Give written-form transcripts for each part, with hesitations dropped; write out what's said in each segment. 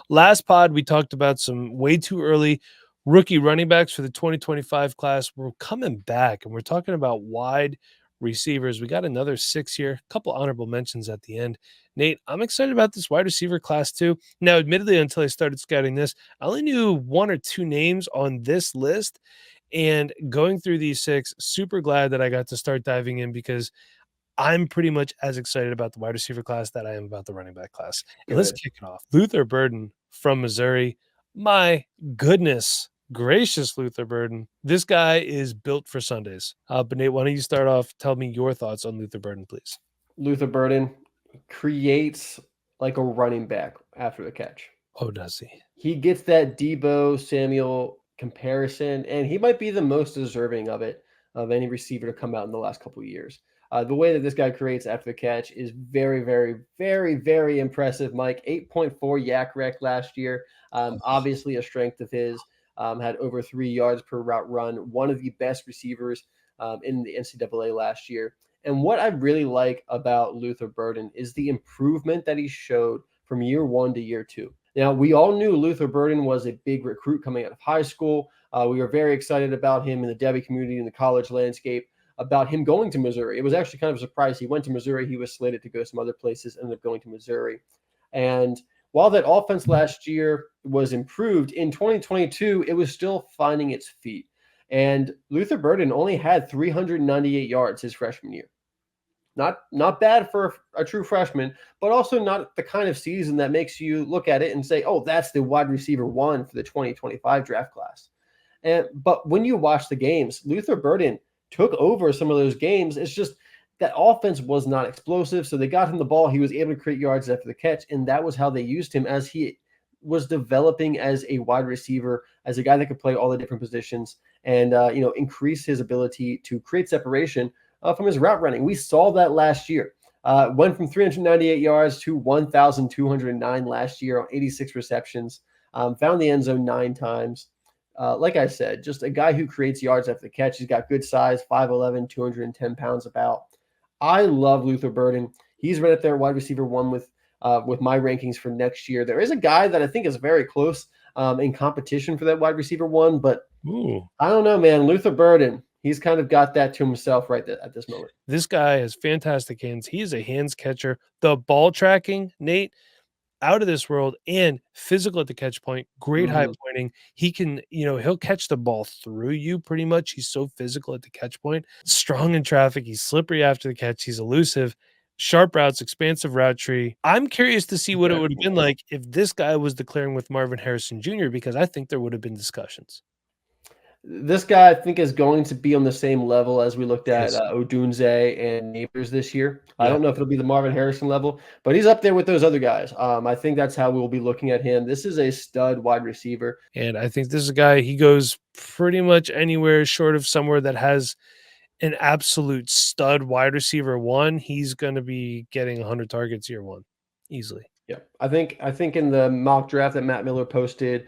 Last pod, we talked about some way too early rookie running backs for the 2025 class. We're coming back, and we're talking about wide receivers. We got another 6 here, a couple honorable mentions at the end. Nate, I'm excited about this wide receiver class too. Now, admittedly, until I started scouting this, I only knew 1 or 2 names on this list. And going through these 6, super glad that I got to start diving in because I'm pretty much as excited about the wide receiver class that I am about the running back class. And let's Good. kick it off. Luther Burden from Missouri. My goodness gracious, Luther Burden. This guy is built for Sundays. But Nate, why don't you start off? Tell me your thoughts on Luther Burden, please. Luther Burden creates like a running back after the catch. Oh, does he? He gets that Debo Samuel comparison, and he might be the most deserving of it of any receiver to come out in the last couple of years. The way that this guy creates after the catch is very, very, very, very impressive, Mike. 8.4 yak rec last year. Obviously a strength of his. Had over 3 yards per route run. One of the best receivers in the NCAA last year. And what I really like about Luther Burden is the improvement that he showed from year 1 to year 2. Now, we all knew Luther Burden was a big recruit coming out of high school. We were very excited about him in the Debbie community, in the college landscape, about him going to Missouri. It was actually kind of a surprise. He went to Missouri. He was slated to go some other places, ended up going to Missouri. And while that offense last year was improved, in 2022, it was still finding its feet. And Luther Burden only had 398 yards his freshman year. Not bad for a true freshman, but also not the kind of season that makes you look at it and say, oh, that's the wide receiver 1 for the 2025 draft class. But when you watch the games, Luther Burden took over some of those games. It's just that offense was not explosive. So they got him the ball. He was able to create yards after the catch. And that was how they used him as he was developing as a wide receiver, as a guy that could play all the different positions and, increase his ability to create separation from his route running. We saw that last year. Went from 398 yards to 1,209 last year on 86 receptions. Found the end zone 9 times. Like I said, just a guy who creates yards after the catch. He's got good size, 5'11", 210 pounds about. I love Luther Burden. He's right up there, wide receiver 1 with my rankings for next year. There is a guy that I think is very close in competition for that wide receiver 1, but I don't know, man. Luther Burden, he's kind of got that to himself right at this moment. This guy has fantastic hands. He is a hands catcher. The ball tracking, Nate, out of this world, and physical at the catch point, great high pointing. He can, he'll catch the ball through you pretty much. He's so physical at the catch point, strong in traffic. He's slippery after the catch. He's elusive, sharp routes, expansive route tree. I'm curious to see what it would have been like if this guy was declaring with Marvin Harrison Jr., because I think there would have been discussions. This guy, I think, is going to be on the same level as we looked at Odunze and Neighbors this year. Yeah. I don't know if it'll be the Marvin Harrison level, but he's up there with those other guys. I think that's how we'll be looking at him. This is a stud wide receiver. And I think this is a guy, he goes pretty much anywhere short of somewhere that has an absolute stud wide receiver 1. He's going to be getting 100 targets year 1 easily. Yeah, I think in the mock draft that Matt Miller posted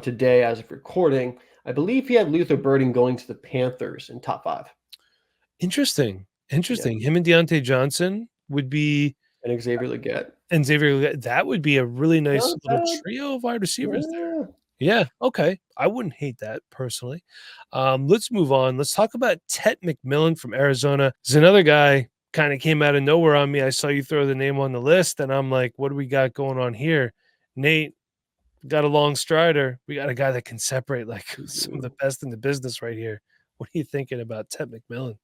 today as of recording, I believe he had Luther Burden going to the Panthers in top 5. Interesting. Yeah. Him and Deontay Johnson would be and Xavier Legette. That would be a really nice little trio of wide receivers there. Yeah, okay. I wouldn't hate that personally. Let's move on. Let's talk about Tet McMillan from Arizona. He's another guy, kind of came out of nowhere on me. I saw you throw the name on the list, and I'm like, what do we got going on here? Nate, got a long strider. We got a guy that can separate like some of the best in the business right here. What are you thinking about Tet McMillan?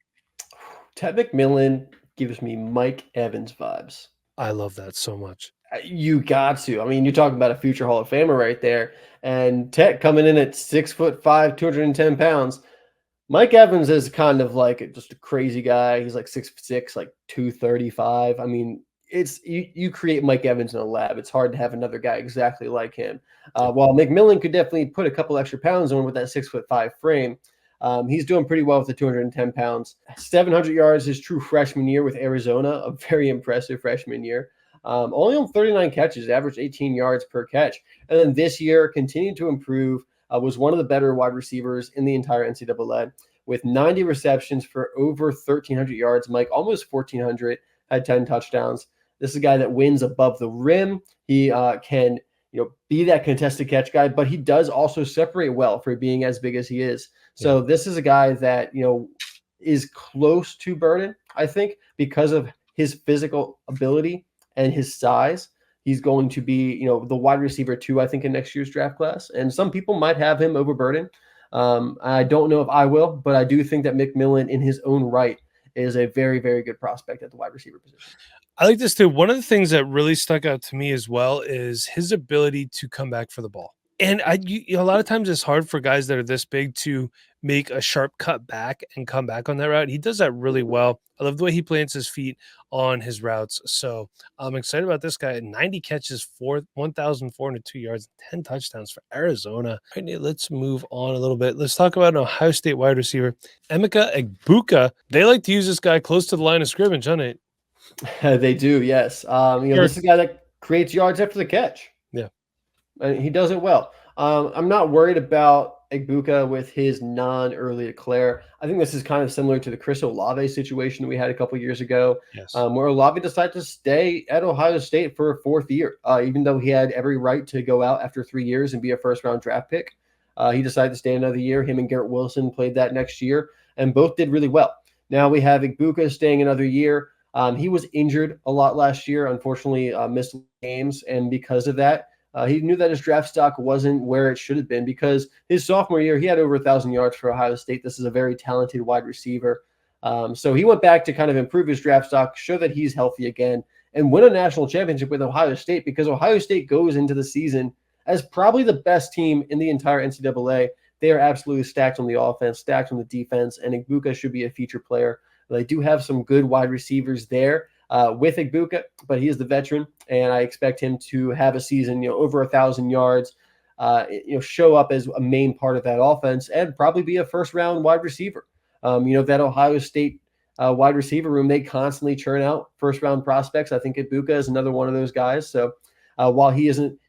Tet McMillan gives me Mike Evans vibes. I love that so much. You got to. I mean, you're talking about a future Hall of Famer right there. And Tet coming in at 6'5", 210 pounds. Mike Evans is kind of like just a crazy guy. He's like 6'6", like 235. I mean, it's you create Mike Evans in a lab. It's hard to have another guy exactly like him. While McMillan could definitely put a couple extra pounds on with that 6'5" frame, he's doing pretty well with the 210 pounds. 700 yards his true freshman year with Arizona, a very impressive freshman year. Only on 39 catches, averaged 18 yards per catch. And then this year continued to improve, was one of the better wide receivers in the entire NCAA with 90 receptions for over 1,300 yards. Mike, almost 1,400, had 10 touchdowns. This is a guy that wins above the rim. He can, be that contested catch guy, but he does also separate well for being as big as he is. Yeah. So this is a guy that, is close to Burden, I think, because of his physical ability and his size. He's going to be, the wide receiver 2, I think, in next year's draft class. And some people might have him over Burden. I don't know if I will, but I do think that McMillan in his own right is a very, very good prospect at the wide receiver position. I like this too. One of the things that really stuck out to me as well is his ability to come back for the ball. And a lot of times it's hard for guys that are this big to make a sharp cut back and come back on that route. He does that really well. I love the way he plants his feet on his routes. So I'm excited about this guy. 90 catches, 1,402 yards, 10 touchdowns for Arizona. All right, let's move on a little bit. Let's talk about an Ohio State wide receiver, Emeka Egbuka. They like to use this guy close to the line of scrimmage, huh, Nate? They do, yes. This is a guy that creates yards after the catch. Yeah. And he does it well. I'm not worried about Egbuka with his non-early declare. I think this is kind of similar to the Chris Olave situation we had a couple years ago, Yes. Where Olave decided to stay at Ohio State for a 4th year, even though he had every right to go out after 3 years and be a first-round draft pick. He decided to stay another year. Him and Garrett Wilson played that next year, and both did really well. Now we have Egbuka staying another year. He was injured a lot last year, unfortunately missed games, and because of that, he knew that his draft stock wasn't where it should have been because his sophomore year, he had over 1,000 yards for Ohio State. This is a very talented wide receiver. So he went back to kind of improve his draft stock, show that he's healthy again, and win a national championship with Ohio State because Ohio State goes into the season as probably the best team in the entire NCAA. They are absolutely stacked on the offense, stacked on the defense, and Egbuka should be a feature player. They do have some good wide receivers there with Egbuka, but he is the veteran, and I expect him to have a season, over 1,000 yards, show up as a main part of that offense, and probably be a first-round wide receiver. That Ohio State wide receiver room, they constantly churn out first-round prospects. I think Egbuka is another one of those guys. So while he isn't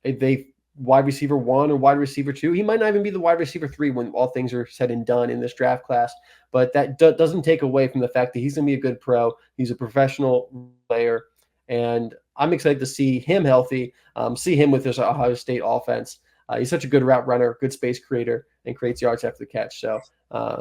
a wide receiver 1 or wide receiver 2, he might not even be the wide receiver 3 when all things are said and done in this draft class. But that doesn't take away from the fact that he's going to be a good pro. He's a professional player, and I'm excited to see him healthy, see him with this Ohio State offense. He's such a good route runner, good space creator, and creates yards after the catch. So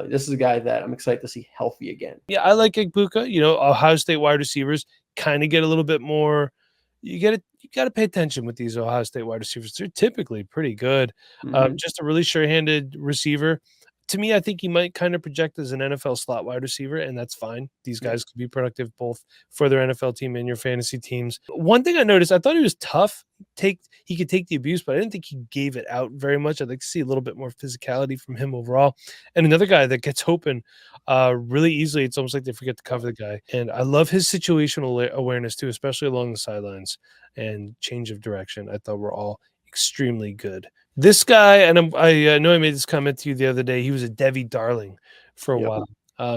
this is a guy that I'm excited to see healthy again. Yeah, I like Egbuka. Ohio State wide receivers kind of get a little bit more. You got to pay attention with these Ohio State wide receivers. They're typically pretty good. Mm-hmm. Just a really sure-handed receiver. To me, I think he might kind of project as an NFL slot wide receiver, and that's fine. These guys could be productive both for their NFL team and your fantasy teams. One thing I noticed, I thought he was tough. He could take the abuse, but I didn't think he gave it out very much. I'd like to see a little bit more physicality from him overall. And another guy that gets open really easily. It's almost like they forget to cover the guy. And I love his situational awareness too, especially along the sidelines and change of direction. I thought were all extremely good. This guy, and I know I made this comment to you the other day, he was a Devi darling for a while.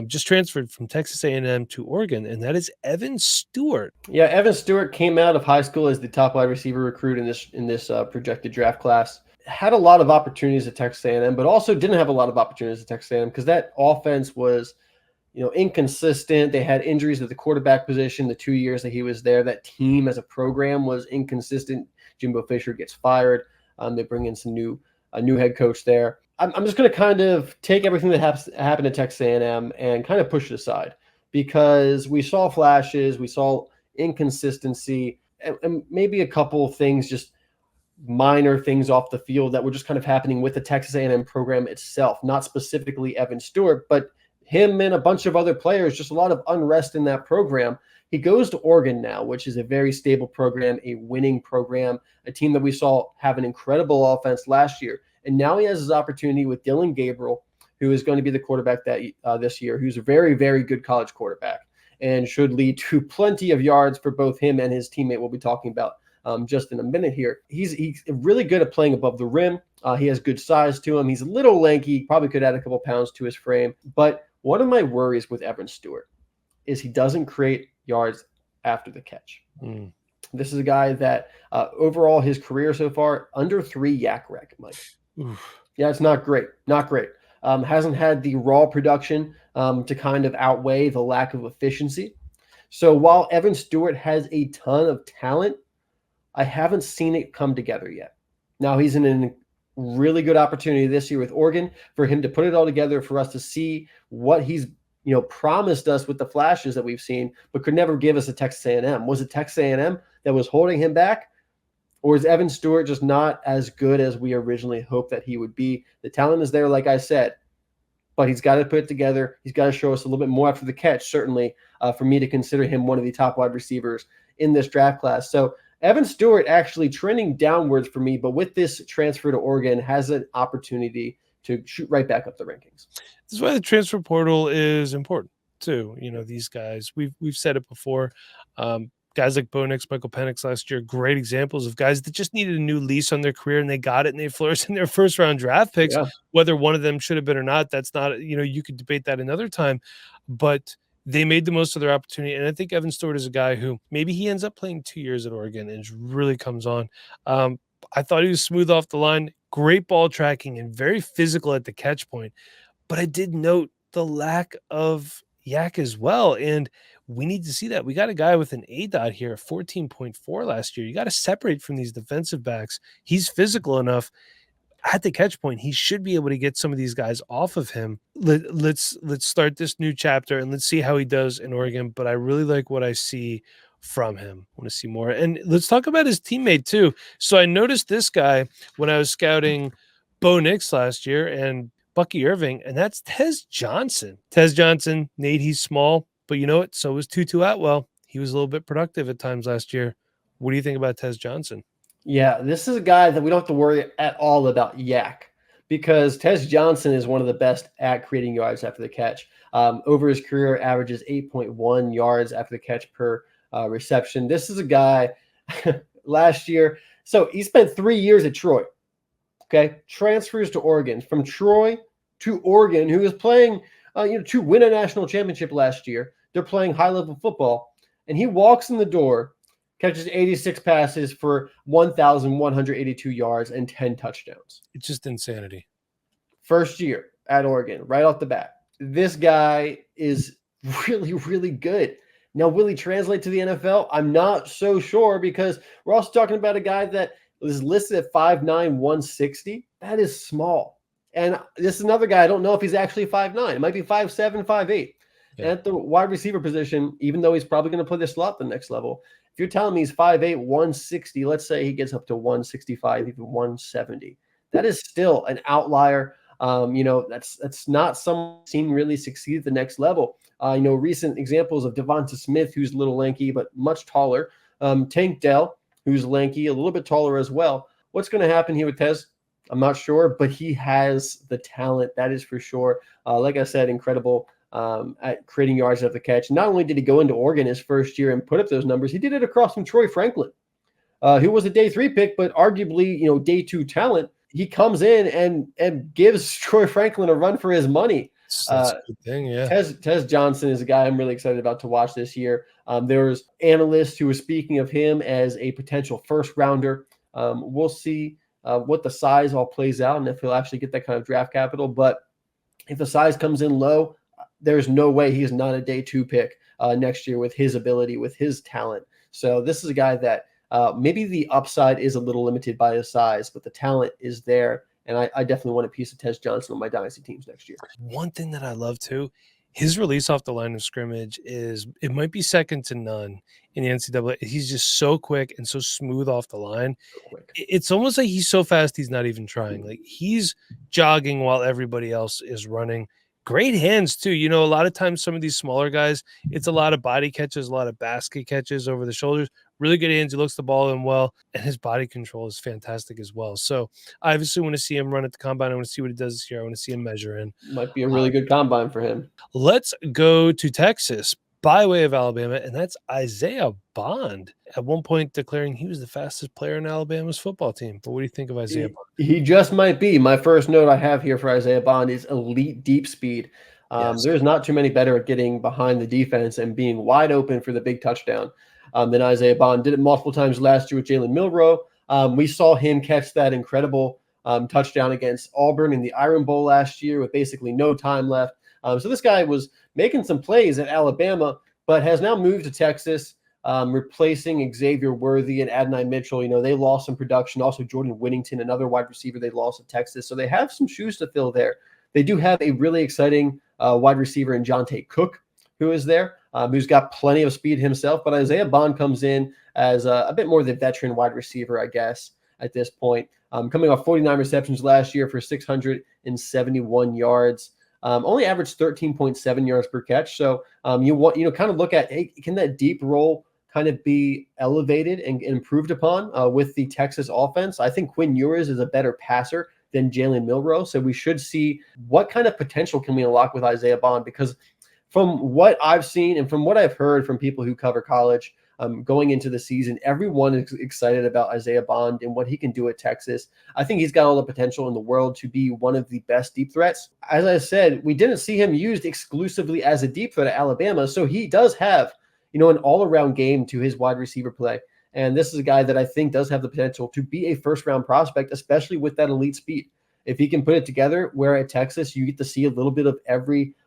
Just transferred from Texas A&M to Oregon, and that is Evan Stewart. Yeah, Evan Stewart came out of high school as the top wide receiver recruit in this projected draft class. Had a lot of opportunities at Texas A&M, but also didn't have a lot of opportunities at Texas A&M because that offense was, inconsistent. They had injuries at the quarterback position the 2 years that he was there. That team as a program was inconsistent. Jimbo Fisher gets fired. They bring in a new head coach there. I'm just going to kind of take everything that happened at Texas A&M and kind of push it aside because we saw flashes, we saw inconsistency, and maybe a couple of things, just minor things off the field that were just kind of happening with the Texas A&M program itself, not specifically Evan Stewart, but him and a bunch of other players, just a lot of unrest in that program. He goes to Oregon now, which is a very stable program, a winning program, a team that we saw have an incredible offense last year. And now he has his opportunity with Dillon Gabriel, who is going to be the quarterback this year, who's a very, very good college quarterback and should lead to plenty of yards for both him and his teammate we'll be talking about just in a minute here. He's really good at playing above the rim. He has good size to him. He's a little lanky, probably could add a couple pounds to his frame. But one of my worries with Evan Stewart is he doesn't create yards after the catch. This is a guy that overall his career so far, under 3 yak rec, Mike. Oof. Yeah, it's not great. Not great. Hasn't had the raw production to kind of outweigh the lack of efficiency. So while Evan Stewart has a ton of talent, I haven't seen it come together yet. Now he's in a really good opportunity this year with Oregon for him to put it all together, for us to see what he's promised us with the flashes that we've seen, but could never give us a Texas A&M. Was it Texas A&M that was holding him back? Or is Evan Stewart just not as good as we originally hoped that he would be? The talent is there, like I said, but he's got to put it together. He's got to show us a little bit more after the catch, certainly, for me to consider him one of the top wide receivers in this draft class. So Evan Stewart actually trending downwards for me, but with this transfer to Oregon has an opportunity to shoot right back up the rankings. This is why the transfer portal is important too. These guys, we've said it before. Guys like Bo Nix, Michael Penix last year, great examples of guys that just needed a new lease on their career, and they got it, and they flourished in their first round draft picks. Yeah. Whether one of them should have been or not, that's not, you could debate that another time, but they made the most of their opportunity. And I think Evan Stewart is a guy who maybe he ends up playing 2 years at Oregon and really comes on. I thought he was smooth off the line, great ball tracking, and very physical at the catch point. But I did note the lack of yak as well. And we need to see that. We got a guy with an ADOT here, 14.4 last year. You got to separate from these defensive backs. He's physical enough at the catch point. He should be able to get some of these guys off of him. Let's start this new chapter and let's see how he does in Oregon. But I really like what I see from him. I want to see more. And let's talk about his teammate too. So I noticed this guy when I was scouting Bo Nix last year and Bucky Irving, and that's Tez Johnson. Tez Johnson, Nate, he's small, but you know what? So was Tutu Atwell. He was a little bit productive at times last year. What do you think about Tez Johnson? Yeah, this is a guy that we don't have to worry at all about yak, because Tez Johnson is one of the best at creating yards after the catch. Over his career, averages 8.1 yards after the catch per reception. This is a guy last year. So he spent 3 years at Troy. Okay, transfers to Oregon, from Troy to Oregon, who was playing, to win a national championship last year. They're playing high-level football, and he walks in the door, catches 86 passes for 1,182 yards and 10 touchdowns. It's just insanity. First year at Oregon, right off the bat. This guy is really, really good. Now, will he translate to the NFL? I'm not so sure, because we're also talking about a guy that is listed at 5'9", 160. That is small. And this is another guy, I don't know if he's actually 5'9". It might be 5'7", 5'8". Yeah. And at the wide receiver position, even though he's probably going to play the slot the next level, if you're telling me he's 5'8", 160, let's say he gets up to 165, even 170, that is still an outlier. That's not someone seen really succeed at the next level. Recent examples of Devonta Smith, who's a little lanky but much taller. Tank Dell, who's lanky, a little bit taller as well. What's going to happen here with Tez? I'm not sure, but he has the talent, that is for sure. Like I said, incredible at creating yards after the catch. Not only did he go into Oregon his first year and put up those numbers, he did it across from Troy Franklin, who was a day 3 pick, but arguably, day 2 talent. He comes in and gives Troy Franklin a run for his money. That's a good thing, yeah. Tez Johnson is a guy I'm really excited about to watch this year. There's analysts who were speaking of him as a potential first rounder. We'll see what the size all plays out and if he'll actually get that kind of draft capital. But if the size comes in low, there's no way he is not a day 2 pick next year with his ability, with his talent. So this is a guy that maybe the upside is a little limited by his size, but the talent is there. And I definitely want a piece of Tez Johnson on my dynasty teams next year. One thing that I love too, his release off the line of scrimmage it might be second to none in the NCAA. He's just so quick and so smooth off the line. It's almost like he's so fast he's not even trying. Like he's jogging while everybody else is running. Great hands too. A lot of times some of these smaller guys, it's a lot of body catches, a lot of basket catches over the shoulders. Really good hands. He looks the ball in well, and his body control is fantastic as well. So I obviously want to see him run at the combine. I want to see what he does this year. I want to see him measure in. Might be a really good combine for him. Let's go to Texas by way of Alabama, and that's Isaiah Bond, at one point declaring he was the fastest player in Alabama's football team. But what do you think of Isaiah Bond? He just might be. My first note I have here for Isaiah Bond is elite deep speed. Yes. There's not too many better at getting behind the defense and being wide open for the big touchdown than Isaiah Bond. Did it multiple times last year with Jalen Milroe. We saw him catch that incredible touchdown against Auburn in the Iron Bowl last year with basically no time left. So this guy was making some plays at Alabama, but has now moved to Texas. replacing Xavier Worthy and Adonai Mitchell. They lost some production. Also, Jordan Whittington, another wide receiver they lost to Texas. So they have some shoes to fill there. They do have a really exciting wide receiver in Jonte Cook, who is there, who's got plenty of speed himself. But Isaiah Bond comes in as a bit more the veteran wide receiver, I guess, at this point. Coming off 49 receptions last year for 671 yards. Only averaged 13.7 yards per catch. So you kind of look at, hey, can that deep role kind of be elevated and improved upon with the Texas offense? I think Quinn Ewers is a better passer than Jalen Milroe. So we should see what kind of potential can we unlock with Isaiah Bond, because from what I've seen and from what I've heard from people who cover college, going into the season, everyone is excited about Isaiah Bond and what he can do at Texas. I think he's got all the potential in the world to be one of the best deep threats. As I said, we didn't see him used exclusively as a deep threat at Alabama, so he does have, an all-around game to his wide receiver play. And this is a guy that I think does have the potential to be a first-round prospect, especially with that elite speed. If he can put it together, where at Texas you get to see a little bit of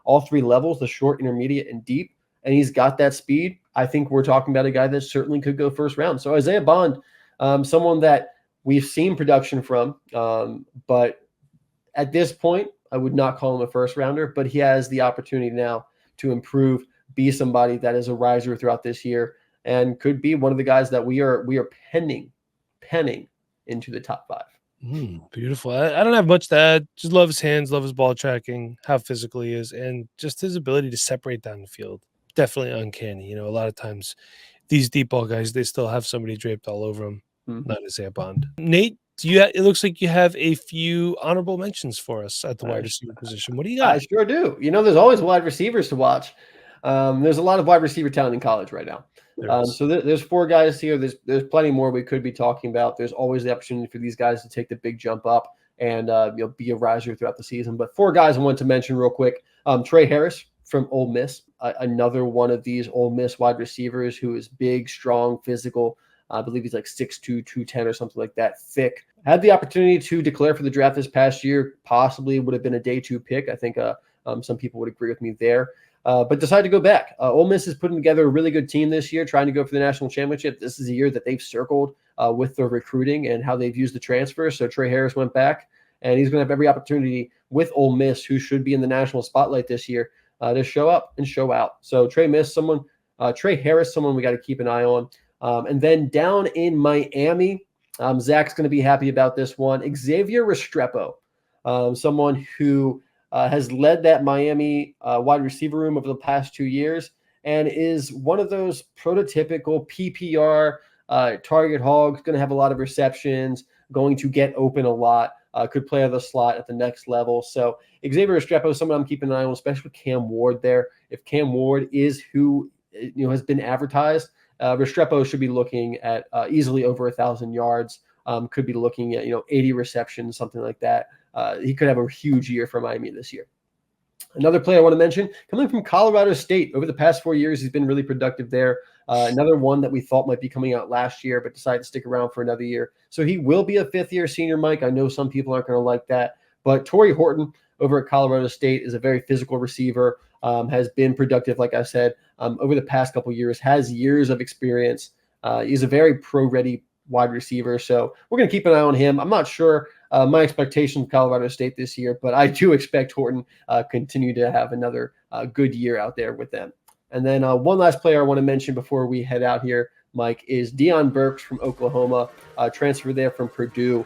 all three levels, the short, intermediate, and deep, and he's got that speed, I think we're talking about a guy that certainly could go first round. So Isaiah Bond, someone that we've seen production from, but at this point, I would not call him a first rounder, but he has the opportunity now to improve, be somebody that is a riser throughout this year, and could be one of the guys that we are penning into the top 5. Beautiful. I don't have much to add. Just love his hands, love his ball tracking, how physical he is, and just his ability to separate down the field. Definitely uncanny. A lot of times these deep ball guys, they still have somebody draped all over them. Not Isaiah Bond. Nate, it looks like you have a few honorable mentions for us at the wide receiver position. What do you got? I sure do. There's always wide receivers to watch. There's a lot of wide receiver talent in college right now. So there's 4 guys here. There's plenty more we could be talking about. There's always the opportunity for these guys to take the big jump up and be a riser throughout the season. But 4 guys I want to mention real quick. Trey Harris from Ole Miss, another one of these Ole Miss wide receivers who is big, strong, physical. I believe he's like 6'2", 210 or something like that, thick. Had the opportunity to declare for the draft this past year. Possibly would have been a day 2 pick. I think some people would agree with me there. But decided to go back. Ole Miss is putting together a really good team this year, trying to go for the national championship. This is a year that they've circled with their recruiting and how they've used the transfer. So Trey Harris went back, and he's going to have every opportunity with Ole Miss, who should be in the national spotlight this year, to show up and show out. So Trey Harris, someone we got to keep an eye on. And then down in Miami, Zach's going to be happy about this one. Xavier Restrepo, someone who has led that Miami wide receiver room over the past 2 years and is one of those prototypical PPR target hogs, going to have a lot of receptions, going to get open a lot, could play on the slot at the next level. So Xavier Restrepo is someone I'm keeping an eye on, especially with Cam Ward there. If Cam Ward is who has been advertised, Restrepo should be looking at easily over 1,000 yards, could be looking at 80 receptions, something like that. He could have a huge year for Miami this year. Another player I want to mention, coming from Colorado State. Over the past 4 years, he's been really productive there. Another one that we thought might be coming out last year, but decided to stick around for another year. So he will be a 5th-year senior, Mike. I know some people aren't going to like that. But Torrey Horton over at Colorado State is a very physical receiver, has been productive, like I said, over the past couple of years, has years of experience. He's a very pro-ready wide receiver. So we're going to keep an eye on him. I'm not sure my expectations of Colorado State this year, but I do expect Horton continue to have another good year out there with them. And then one last player I want to mention before we head out here, Mike, is Deion Burks from Oklahoma, transfer there from Purdue.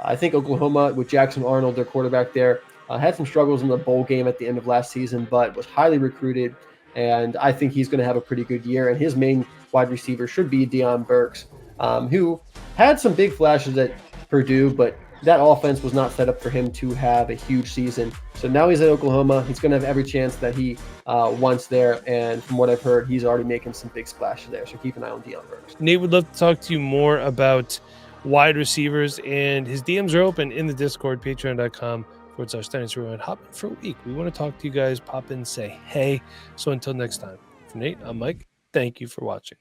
I think Oklahoma, with Jackson Arnold, their quarterback there, had some struggles in the bowl game at the end of last season, but was highly recruited, and I think he's going to have a pretty good year. And his main wide receiver should be Deion Burks, who had some big flashes at Purdue, but that offense was not set up for him to have a huge season. So now he's at Oklahoma. He's going to have every chance that he wants there. And from what I've heard, he's already making some big splashes there. So keep an eye on Deion Burks. Nate would love to talk to you more about wide receivers, and his DMs are open in the Discord, patreon.com/Dynasty Rewind. Hop in for a week. We want to talk to you guys. Pop in, say hey. So until next time, for Nate, I'm Mike. Thank you for watching.